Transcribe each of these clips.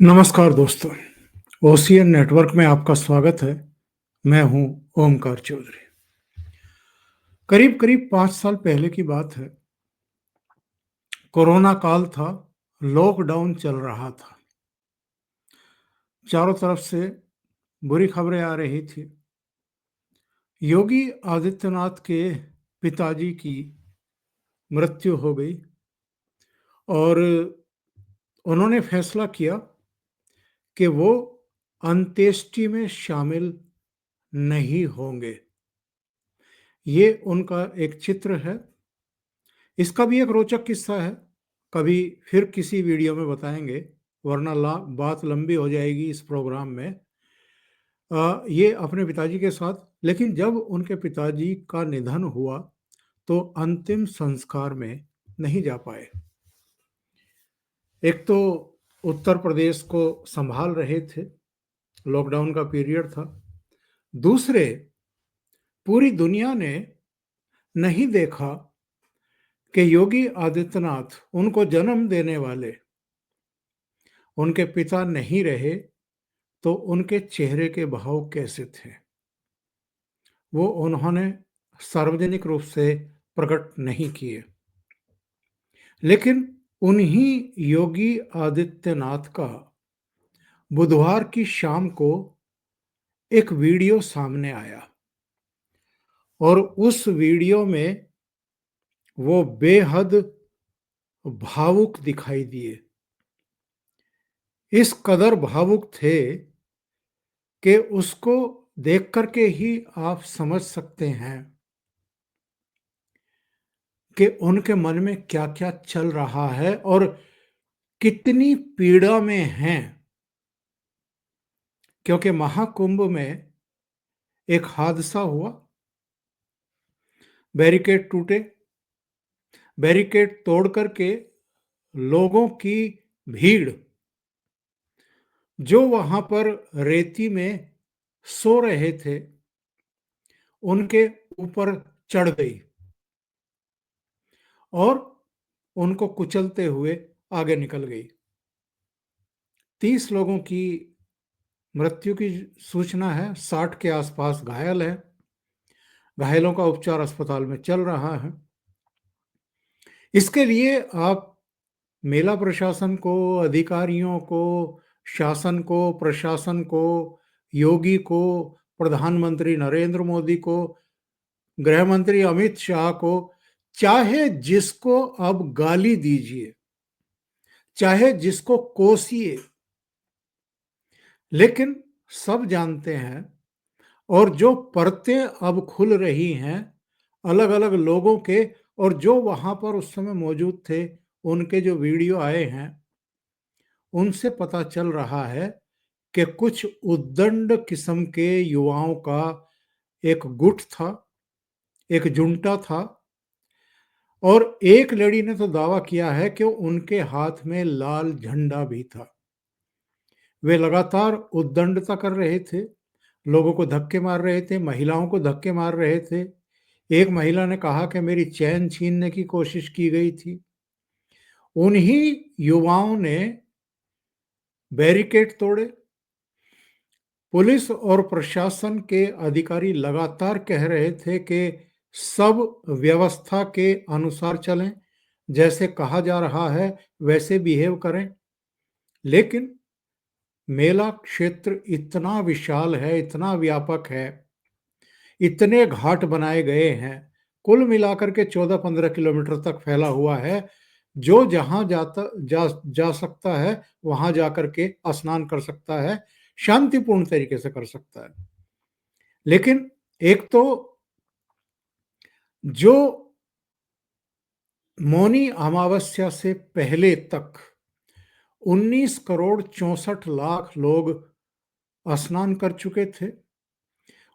नमस्कार दोस्तों, ocean network में आपका स्वागत है। मैं हूं ओमकार चौधरी। करीब-करीब 5 साल पहले की बात है। कोरोना काल था, लॉकडाउन चल रहा था। चारों तरफ से बुरी खबरें आ रही थी। योगी आदित्यनाथ के पिताजी की मृत्यु हो गई और उन्होंने फैसला किया कि वो अंत्येष्टि में शामिल नहीं होंगे। ये उनका एक चित्र है। इसका भी एक रोचक किस्सा है, कभी फिर किसी वीडियो में बताएँगे, वरना ला बात लंबी हो जाएगी इस प्रोग्राम में। ये अपने पिताजी के साथ, लेकिन जब उनके पिताजी का निधन हुआ, तो अंतिम संस्कार में नहीं जा पाए। एक तो उत्तर प्रदेश को सँभाल रहे थे, लॉकडाउन का पीरियड था। दूसरे, पूरी दुनिया ने नहीं देखा कि योगी आदित्यनाथ, उनको जन्म देने वाले, उनके पिता नहीं रहे, तो उनके चेहरे के भाव कैसे थे? वो उन्होंने सार्वजनिक रूप से प्रकट नहीं किए। लेकिन उन्हीं योगी आदित्यनाथ का बुधवार की शाम को एक वीडियो सामने आया और उस वीडियो में वो बेहद भावुक दिखाई दिए। इस कदर भावुक थे कि उसको देख कर के ही आप समझ सकते हैं कि उनके मन में क्या-क्या चल रहा है और कितनी पीड़ा में हैं। क्योंकि महाकुंभ में एक हादसा हुआ, बैरिकेड टूटे, बैरिकेड तोड़ कर के लोगों की भीड़, जो वहां पर रेती में सो रहे थे, उनके ऊपर चढ़ गई और उनको कुचलते हुए आगे निकल गई। 30 लोगों की मृत्यु की सूचना है, 60 के आसपास घायल हैं। घायलों का उपचार अस्पताल में चल रहा है। इसके लिए आप मेला प्रशासन को, अधिकारियों को, शासन को, प्रशासन को, योगी को, प्रधानमंत्री नरेंद्र मोदी को, गृह मंत्री अमित शाह को, चाहे जिसको अब गाली दीजिए, चाहे जिसको कोसिए, लेकिन सब जानते हैं। और जो परतें अब खुल रही हैं अलग-अलग लोगों के, और जो वहां पर उस समय मौजूद थे, उनके जो वीडियो आए हैं, उनसे पता चल रहा है कि कुछ उद्दंड किस्म के युवाओं का एक गुट था, एक जुंटा था। और एक लड़ी ने तो दावा किया है कि उनके हाथ में लाल झंडा भी था। वे लगातार उद्दंडता कर रहे थे, लोगों को धक्के मार रहे थे, महिलाओं को धक्के मार रहे थे। एक महिला ने कहा कि मेरी चैन छीनने की कोशिश की गई थी। उन्हीं युवाओं ने बैरिकेड तोड़े। पुलिस और प्रशासन के अधिकारी लगातार कह रहे थे कि सब व्यवस्था के अनुसार चलें, जैसे कहा जा रहा है वैसे बिहेव करें। लेकिन मेला क्षेत्र इतना विशाल है, इतना व्यापक है, इतने घाट बनाए गए हैं, कुल मिलाकर के 14-15 किलोमीटर तक फैला हुआ है। जो जहां जाता जा जा सकता है, वहां जाकर के स्नान कर सकता है, शांतिपूर्ण तरीके से कर सकता है। लेकिन एक तो जो मौनी अमावस्या से पहले तक 19 करोड़ 64 लाख लोग स्नान कर चुके थे।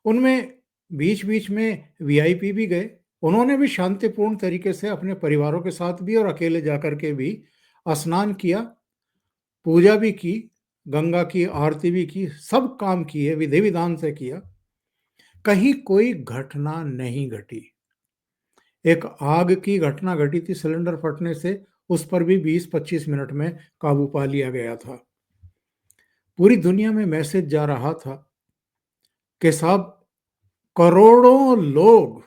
उनमें बीच-बीच में वीआईपी भी गए। उन्होंने भी शांतिपूर्ण तरीके से अपने परिवारों के साथ भी और अकेले जाकर के भी स्नान किया, पूजा भी की, गंगा की आरती भी की, सब काम किए, विधि-विधान से किया। कहीं कोई घटना नहीं घटी। एक आग की घटना घटी थी सिलेंडर फटने से, उस पर भी 20-25 मिनट में काबू पा लिया गया था। पूरी दुनिया में मैसेज जा रहा था कि साहब करोड़ों लोग,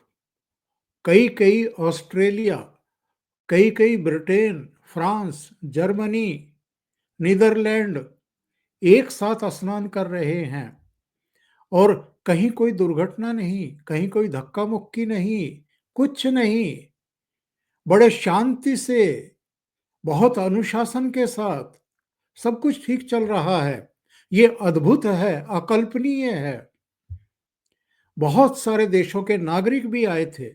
कई कई ऑस्ट्रेलिया, कई कई ब्रिटेन, फ्रांस, जर्मनी, नीदरलैंड एक साथ स्नान कर रहे हैं और कहीं कोई दुर्घटना नहीं, कहीं कोई धक्का मुक्की नहीं, कुछ नहीं। बड़े शांति से, बहुत अनुशासन के साथ सब कुछ ठीक चल रहा है। ये अद्भुत है, अकल्पनीय है। बहुत सारे देशों के नागरिक भी आए थे,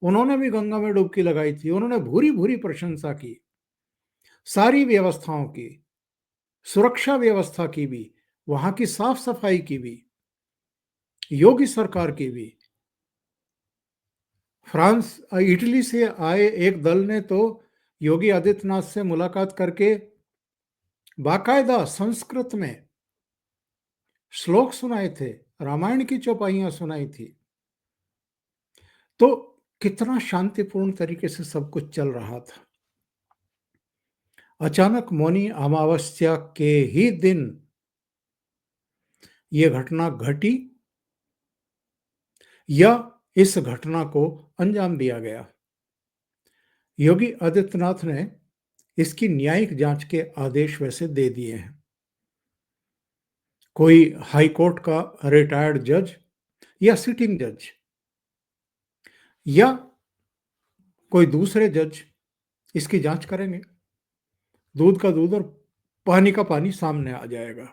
उन्होंने भी गंगा में डुबकी लगाई थी, उन्होंने भूरी भूरी प्रशंसा की, सारी व्यवस्थाओं की, सुरक्षा व्यवस्था की भी, वहां की साफ सफाई की भी, योगी सरकार की भी। फ्रांस, इटली से आए एक दल ने तो योगी आदित्यनाथ से मुलाकात करके बाकायदा संस्कृत में श्लोक सुनाए थे, रामायण की चौपाइयां सुनाई थी। तो कितना शांतिपूर्ण तरीके से सब कुछ चल रहा था। अचानक मौनी अमावस्या के ही दिन यह घटना घटी या इस घटना को अंजाम दिया गया। योगी आदित्यनाथ ने इसकी न्यायिक जांच के आदेश वैसे दे दिए हैं। कोई हाई कोर्ट का रिटायर्ड जज या सिटिंग जज या कोई दूसरे जज इसकी जांच करेंगे। दूध का दूध और पानी का पानी सामने आ जाएगा।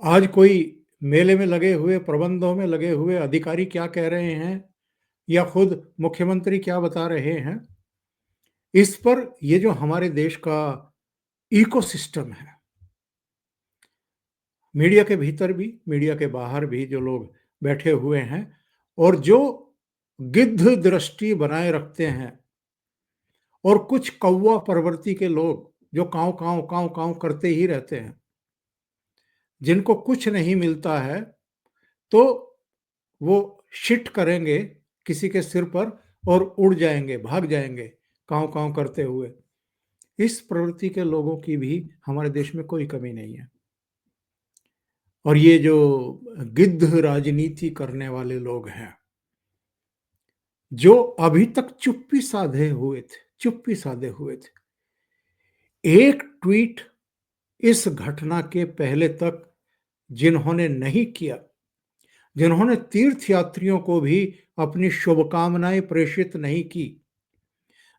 आज कोई मेले में लगे हुए, प्रबंधों में लगे हुए अधिकारी क्या कह रहे हैं या खुद मुख्यमंत्री क्या बता रहे हैं, इस पर ये जो हमारे देश का इकोसिस्टम है, मीडिया के भीतर भी, मीडिया के बाहर भी जो लोग बैठे हुए हैं और जो गिद्ध दृष्टि बनाए रखते हैं, और कुछ कौवा प्रवृत्ति के लोग जो कांव कांव कांव कांव करते ही रहते हैं, जिनको कुछ नहीं मिलता है तो वो शिट करेंगे किसी के सिर पर और उड़ जाएंगे, भाग जाएंगे कांव कांव करते हुए। इस प्रवृत्ति के लोगों की भी हमारे देश में कोई कमी नहीं है। और ये जो गिद्ध राजनीति करने वाले लोग हैं, जो अभी तक चुप्पी साधे हुए थे, एक ट्वीट इस घटना के पहले तक जिन्होंने नहीं किया, जिन्होंने तीर्थ यात्रियों को भी अपनी शुभकामनाएं प्रेषित नहीं की,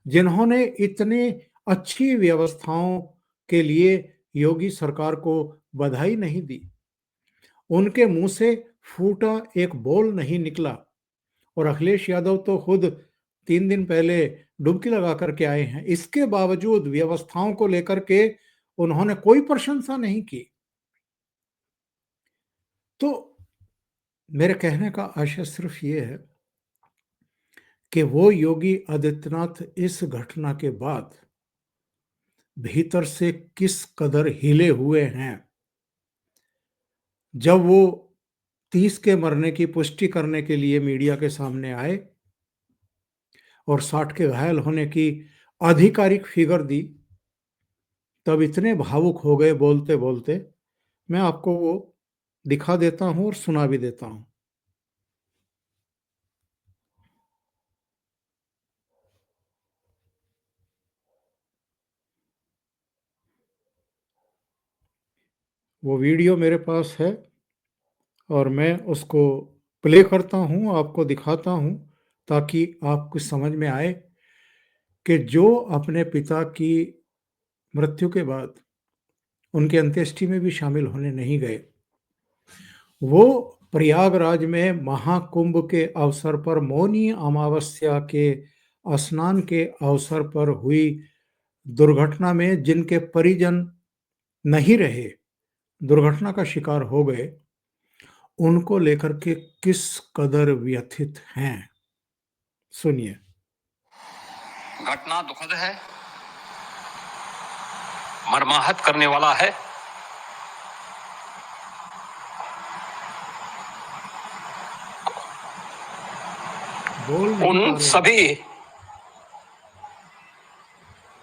जिन्होंने इतने अच्छी व्यवस्थाओं के लिए योगी सरकार को बधाई नहीं दी, उनके मुंह से फूटा एक बोल नहीं निकला। और अखिलेश यादव तो खुद 3 दिन पहले डुबकी लगा करके आए हैं, इसके बावजूद व्यवस्थाओं को लेकर के उन्होंने कोई प्रशंसा नहीं की। तो मेरे कहने का आशय सिर्फ ये है कि वो योगी आदित्यनाथ इस घटना के बाद भीतर से किस कदर हिले हुए हैं। जब वो 30 के मरने की पुष्टि करने के लिए मीडिया के सामने आए और 60 के घायल होने की आधिकारिक फिगर दी, तब इतने भावुक हो गए बोलते बोलते। मैं आपको वो दिखा देता हूं और सुना भी देता हूं। वो वीडियो मेरे पास है और मैं उसको प्ले करता हूं, आपको दिखाता हूं, ताकि आपको समझ में आए कि जो अपने पिता की मृत्यु के बाद उनके अंत्येष्टि में भी शामिल होने नहीं गए, वो प्रयागराज में महाकुंभ के अवसर पर, मौनी अमावस्या के स्नान के अवसर पर हुई दुर्घटना में जिनके परिजन नहीं रहे, दुर्घटना का शिकार हो गए, उनको लेकर के किस कदर व्यथित हैं, सुनिए। घटना दुखद है, मर्माहत करने वाला है। उन सभी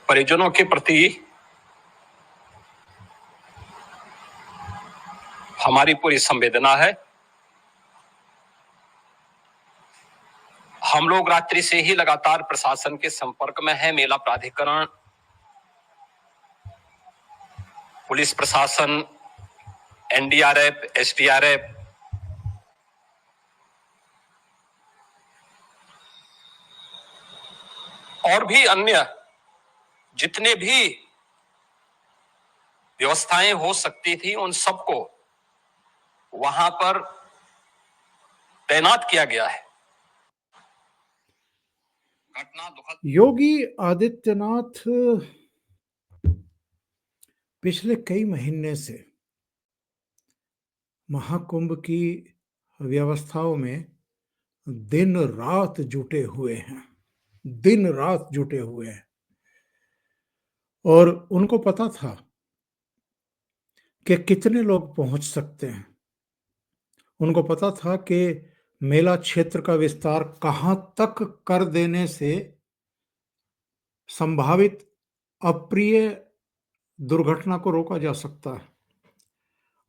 परिजनों के प्रति हमारी पूरी संवेदना है। हम लोग रात्रि से ही लगातार प्रशासन के संपर्क में है। मेला प्राधिकरण, पुलिस प्रशासन, एनडीआरएफ, एसडीआरएफ, और भी अन्य जितने भी व्यवस्थाएं हो सकती थी उन सबको वहां पर तैनात किया गया है। घटना दुखद। योगी आदित्यनाथ पिछले कई महीने से महाकुंभ की व्यवस्थाओं में दिन रात जुटे हुए हैं, दिन रात जुटे हुए हैं। और उनको पता था कि कितने लोग पहुंच सकते हैं। उनको पता था कि मेला क्षेत्र का विस्तार कहां तक कर देने से संभावित अप्रिय दुर्घटना को रोका जा सकता है।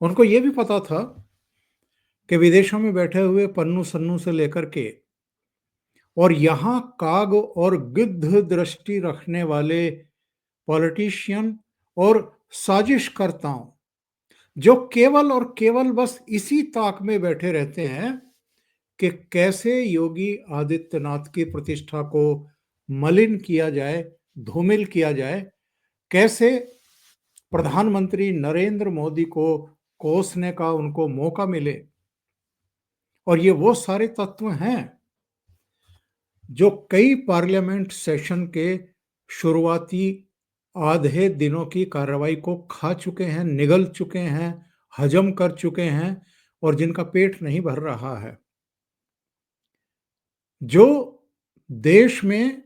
उनको यह भी पता था कि विदेशों में बैठे हुए पन्नू सन्नू से लेकर के और यहां काग और गिद्ध दृष्टि रखने वाले पॉलिटिशियन और साजिशकर्ताओं जो केवल और केवल बस इसी ताक में बैठे रहते हैं कि कैसे योगी आदित्यनाथ की प्रतिष्ठा को मलिन किया जाए, धूमिल किया जाए, कैसे प्रधानमंत्री नरेंद्र मोदी को कोसने का उनको मौका मिले। और ये वो सारे तत्व हैं जो कई पार्लियामेंट सेशन के शुरुआती आधे दिनों की कार्रवाई को खा चुके हैं, निगल चुके हैं, हजम कर चुके हैं और जिनका पेट नहीं भर रहा है। जो देश में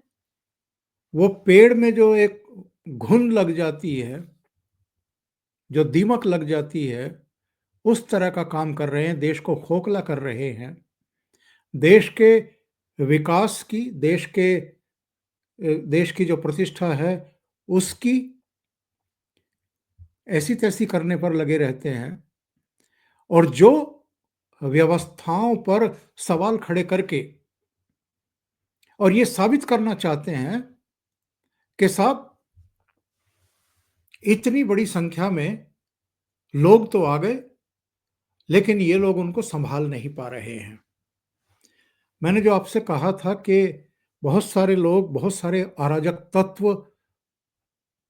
वो पेड़ में जो एक घुन लग जाती है, जो दीमक लग जाती है, उस तरह का काम कर रहे हैं, देश को खोखला कर रहे हैं। देश के विकास की, देश की जो प्रतिष्ठा है उसकी ऐसी तैसी करने पर लगे रहते हैं। और जो व्यवस्थाओं पर सवाल खड़े करके और ये साबित करना चाहते हैं कि साहब इतनी बड़ी संख्या में लोग तो आ गए लेकिन ये लोग उनको संभाल नहीं पा रहे हैं। मैंने जो आपसे कहा था कि बहुत सारे लोग, बहुत सारे अराजक तत्व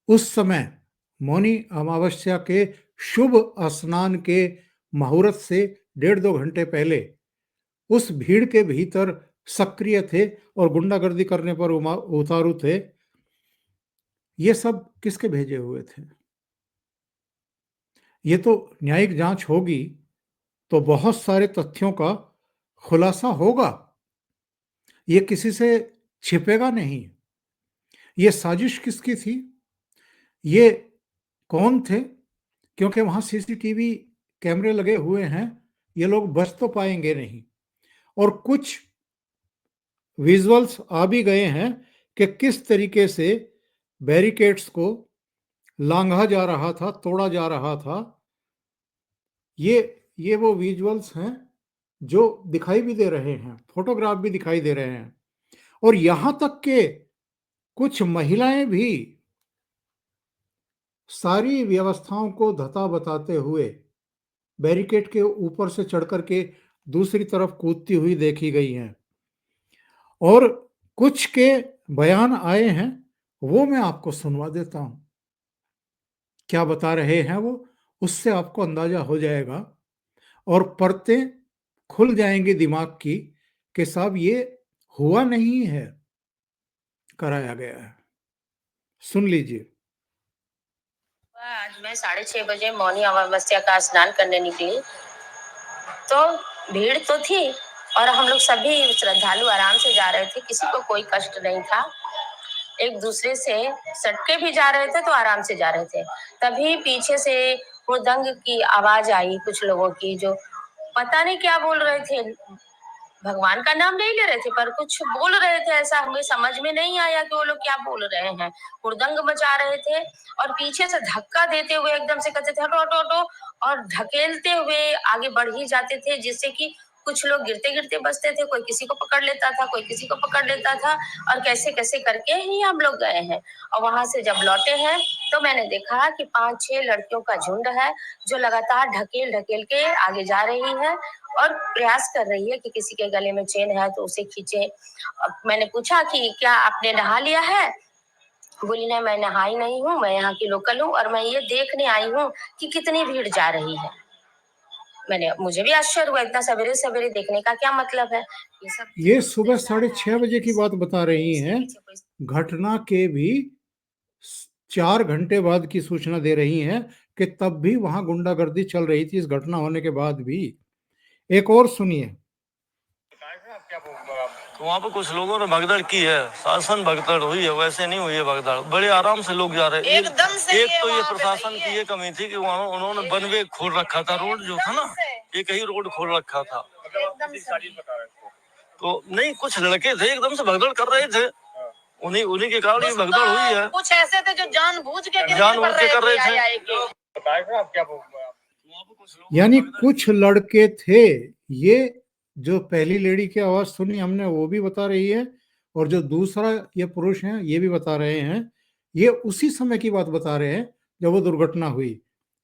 उस समय मौनी अमावस्या के शुभ स्नान के मुहूर्त से 1.5-2 घंटे पहले उस भीड़ के भीतर सक्रिय थे और गुंडागर्दी करने पर उतारू थे। ये सब किसके भेजे हुए थे? ये तो न्यायिक जांच होगी तो बहुत सारे तथ्यों का खुलासा होगा। ये किसी से छिपेगा नहीं। ये साजिश किसकी थी? ये कौन थे? क्योंकि वहां सीसीटीवी कैमरे लगे हुए हैं, ये लोग बच तो पाएंगे नहीं। और कुछ विजुअल्स आ भी गए हैं कि किस तरीके से बैरिकेड्स को लांघा जा रहा था, तोड़ा जा रहा था। ये वो विजुअल्स हैं जो दिखाई भी दे रहे हैं, फोटोग्राफ भी दिखाई दे रहे हैं। और यहां तक के कुछ महिलाएं भी सारी व्यवस्थाओं को धता बताते हुए बैरिकेड के ऊपर से चढ़ करके दूसरी तरफ कूदती हुई देखी गई हैं। और कुछ के बयान आए हैं, वो मैं आपको सुनवा देता हूं। क्या बता रहे हैं वो, उससे आपको अंदाजा हो जाएगा और परतें खुल जाएंगी दिमाग की कि साहब ये हुआ नहीं है, कराया गया है। सुन लीजिए। आज मैं 6:30 बजे मौनी अमावस्या का स्नान करने निकली तो भीड़ तो थी और हम लोग सभी श्रद्धालु आराम से जा रहे थे, किसी को कोई कष्ट नहीं था। एक दूसरे से सटके भी जा रहे थे तो आराम से जा रहे थे। तभी पीछे से हुड़दंग की आवाज आई, कुछ लोगों की, जो पता नहीं क्या बोल रहे थे, भगवान का नाम नहीं ले रहे थे पर कुछ बोल रहे थे, ऐसा हमें समझ में नहीं आया कि वो लोग क्या बोल रहे हैं। हुड़दंग मचा रहे थे और पीछे से धक्का देते हुए एकदम से कहते थे हटो हटो हटो, और धकेलते हुए आगे बढ़ ही जाते थे, जिससे कि कुछ लोग गिरते गिरते बचते थे, कोई किसी को पकड़ लेता था, कोई किसी को पकड़ लेता था, और कैसे कैसे करके ही हम लोग गए हैं। और वहां से जब लौटे हैं तो मैंने देखा कि 5-6 लड़कियों का झुंड है जो लगातार ढकेल ढकेल के आगे जा रही है और प्रयास कर रही है कि किसी के गले में चेन है तो उसे खींचे। मैंने पूछा कि क्या आपने नहा लिया है? बोली नहीं, मैं नहाई नहीं हूँ, मैं यहाँ की लोकल हूँ और मैं ये देखने आई हूँ कि कितनी भीड़ जा रही है। मुझे भी आश्चर्य हुआ, इतना सवेरे सवेरे देखने का क्या मतलब है? ये सुबह 6:30 बजे की बात बता रही हैं। घटना के भी 4 घंटे बाद की सूचना दे रही हैं कि तब भी वहां गुंडागर्दी चल रही थी, इस घटना होने के बाद भी। एक और सुनिए। तो वहाँ पे कुछ लोगों ने भगदड़ की है, शासन भगदड़ हुई है, वैसे नहीं हुई है भगदड़, बड़े आराम से लोग जा रहे हैं। एकदम से एक तो ये प्रशासन की ये कमी थी कि वहाँ उन्होंने वन वे खोल रखा था, रोड जो था ना एक ही रोड खोल रखा था। तो नहीं, कुछ लड़के थे एकदम से भगदड़ कर रहे थे, उन्हीं के कारण ये भगदड़ हुई है। कुछ ऐसे थे जो जानबूझ के कर रहे थे। यानी कुछ लड़के थे, ये जो पहली लेडी की आवाज सुनी हमने वो भी बता रही है, और जो दूसरा ये पुरुष हैं ये भी बता रहे हैं, ये उसी समय की बात बता रहे हैं जब वो दुर्घटना हुई।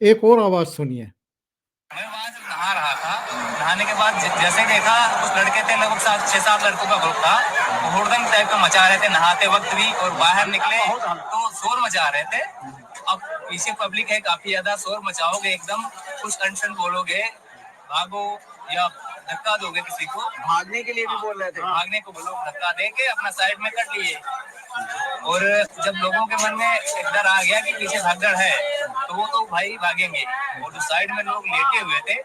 एक और आवाज सुनिए। मैं वहां से नहा रहा था, नहाने के बाद जैसे देखा कुछ लड़के थे, लगभग 6-7 लड़कों का ग्रुप था, वो हुड़दंग टाइप का मचा रहे थे नहाते वक्त भी, और बाहर निकले तो शोर मचा रहे थे। अब पीछे पब्लिक है काफी ज्यादा, शोर मचाओगे एकदम, कुछ अनशन बोलोगे, भागो या धक्का दोगे किसी को, भागने के लिए भी बोल रहे थे, भागने को बोलो, धक्का देके अपना साइड में कर लिए। और जब लोगों के मन में एक डर आ गया कि पीछे भगदड़ है तो वो तो भाई भागेंगे, और जो साइड में लोग लेटे हुए थे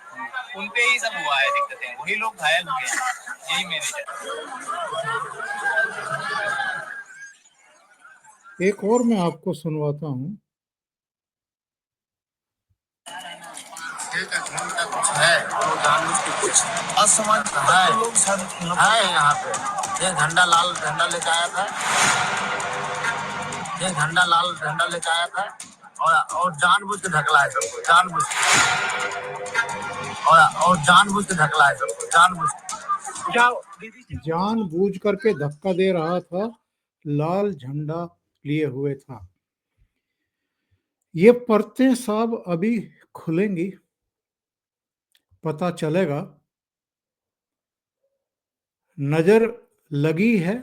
उन पे ही सब हुआ है दिक्कतें, वही लोग घायल हुए हैं। यही मेरे एक और मैं आपको सुनवाता हूँ। कुछ है तो जानबूझ के कुछ असमझ है यहाँ पे। ये झंडा लाल झंडा लेके आया था, ये झंडा लाल झंडा लेके आया था, और जानबूझ के ढकला है सबको, जानबूझ और जानबूझ के ढकला है सबको, जानबूझ करके धक्का दे रहा था, लाल झंडा लिए हुए था। ये परतें साहब अभी खुलेंगी, पता चलेगा नजर लगी है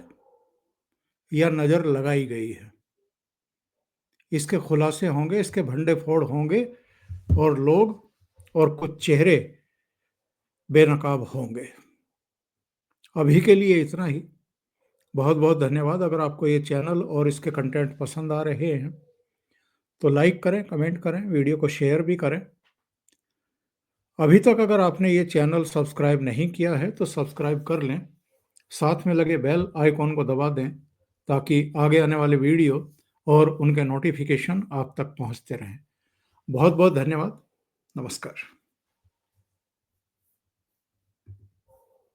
या नजर लगाई गई है। इसके खुलासे होंगे, इसके भंडे फोड़ होंगे, और लोग और कुछ चेहरे बेनकाब होंगे। अभी के लिए इतना ही। बहुत बहुत धन्यवाद। अगर आपको ये चैनल और इसके कंटेंट पसंद आ रहे हैं तो लाइक करें, कमेंट करें, वीडियो को शेयर भी करें। अभी तक अगर आपने ये चैनल सब्सक्राइब नहीं किया है तो सब्सक्राइब कर लें, साथ में लगे बेल आइकॉन को दबा दें ताकि आगे आने वाले वीडियो और उनके नोटिफिकेशन आप तक पहुंचते रहें। बहुत बहुत धन्यवाद। नमस्कार।